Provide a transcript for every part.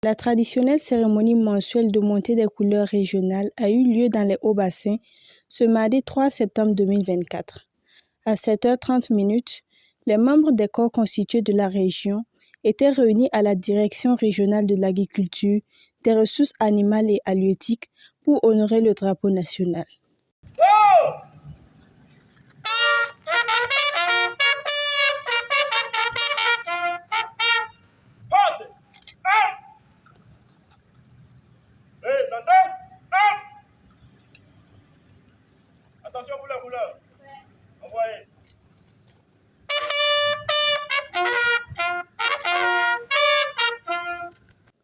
La traditionnelle cérémonie mensuelle de montée des couleurs régionales a eu lieu dans les Hauts-Bassins ce mardi 3 septembre 2024. À 7h30, les membres des corps constitués de la région étaient réunis à la Direction régionale de l'agriculture, des ressources animales et halieutiques pour honorer le drapeau national. Attention pour la couleur. Envoyez.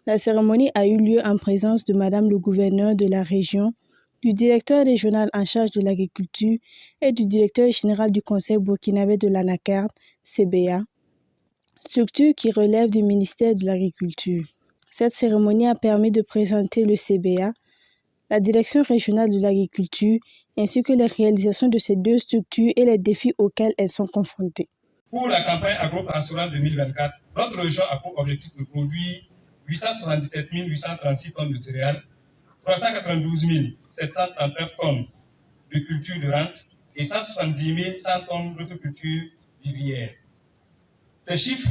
La cérémonie a eu lieu en présence de Madame le gouverneur de la région, du directeur régional en charge de l'agriculture et du directeur général du Conseil burkinabé de l'anacarde, CBA, structure qui relève du ministère de l'Agriculture. Cette cérémonie a permis de présenter le CBA, la Direction régionale de l'agriculture, ainsi que les réalisations de ces deux structures et les défis auxquels elles sont confrontées. Pour la campagne agro-pastorale 2024, notre région a pour objectif de produire 877 836 tonnes de céréales, 392 739 tonnes de culture de rente et 170 100 tonnes d'horticulture vivrière. Ces chiffres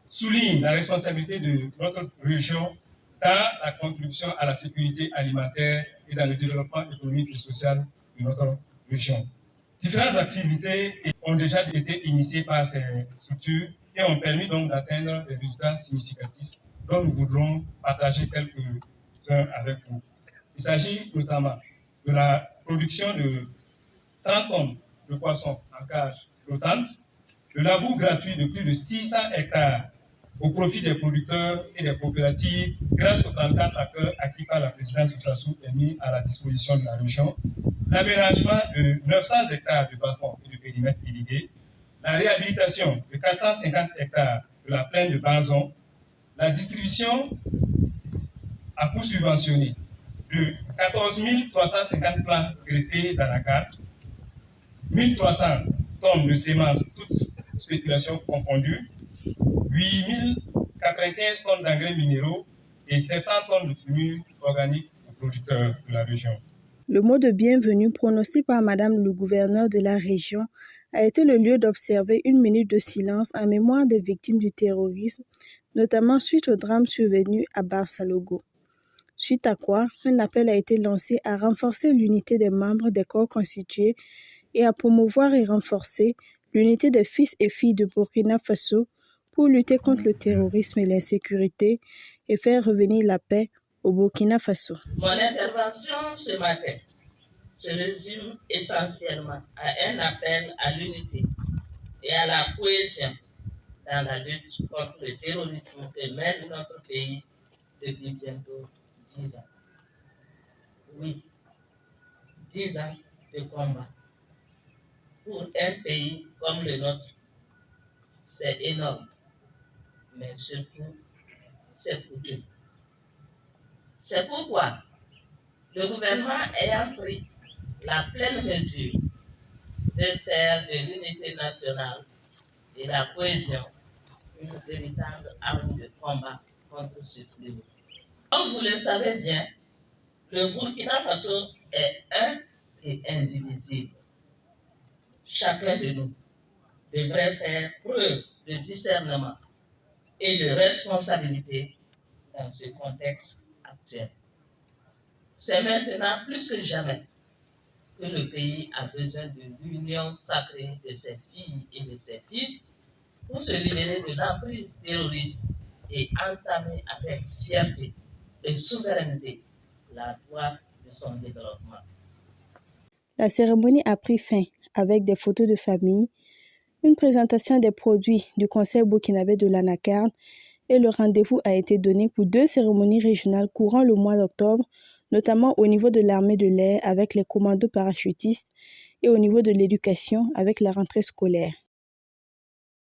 soulignent la responsabilité de notre région dans la contribution à la sécurité alimentaire et dans le développement économique et social de notre région. Différentes activités ont déjà été initiées par ces structures et ont permis donc d'atteindre des résultats significatifs dont nous voudrons partager quelques-uns avec vous. Il s'agit notamment de la production de 30 tonnes de poissons en cage flottante, le labour gratuit de plus de 600 hectares au profit des producteurs et des coopératives grâce aux 34 acteurs acquis par la présidence Oussoussou et mis à la disposition de la région, l'aménagement de 900 hectares de bas-fonds et de périmètres irrigués, la réhabilitation de 450 hectares de la plaine de Banzon, la distribution à coût subventionné de 14 350 plants greffés dans la carte, 1300 tonnes de semences, toutes spéculations confondues, 8095 tonnes d'engrais minéraux et 700 tonnes de fumure organique aux producteurs de la région. Le mot de bienvenue prononcé par Madame le gouverneur de la région a été le lieu d'observer une minute de silence en mémoire des victimes du terrorisme, notamment suite au drame survenu à Barsalogo. Suite à quoi, un appel a été lancé à renforcer l'unité des membres des corps constitués et à promouvoir et renforcer l'unité des fils et filles de Burkina Faso pour lutter contre le terrorisme et l'insécurité et faire revenir la paix au Burkina Faso. Mon intervention ce matin se résume essentiellement à un appel à l'unité et à la cohésion dans la lutte contre le terrorisme que mène notre pays depuis bientôt 10 ans. Oui, 10 ans de combat. Pour un pays comme le nôtre, c'est énorme, mais surtout, c'est coûteux. C'est pourquoi le gouvernement ayant pris la pleine mesure de faire de l'unité nationale et la cohésion une véritable arme de combat contre ce fléau. Comme vous le savez bien, le Burkina Faso est un et indivisible. Chacun de nous devrait faire preuve de discernement et de responsabilité dans ce contexte actuel. C'est maintenant plus que jamais que le pays a besoin de l'union sacrée de ses filles et de ses fils pour se libérer de l'emprise terroriste et entamer avec fierté et souveraineté la voie de son développement. La cérémonie a pris fin avec des photos de famille, une présentation des produits du Conseil burkinabé de l'anacarde et le rendez-vous a été donné pour 2 cérémonies régionales courant le mois d'octobre, notamment au niveau de l'armée de l'air avec les commandos parachutistes et au niveau de l'éducation avec la rentrée scolaire.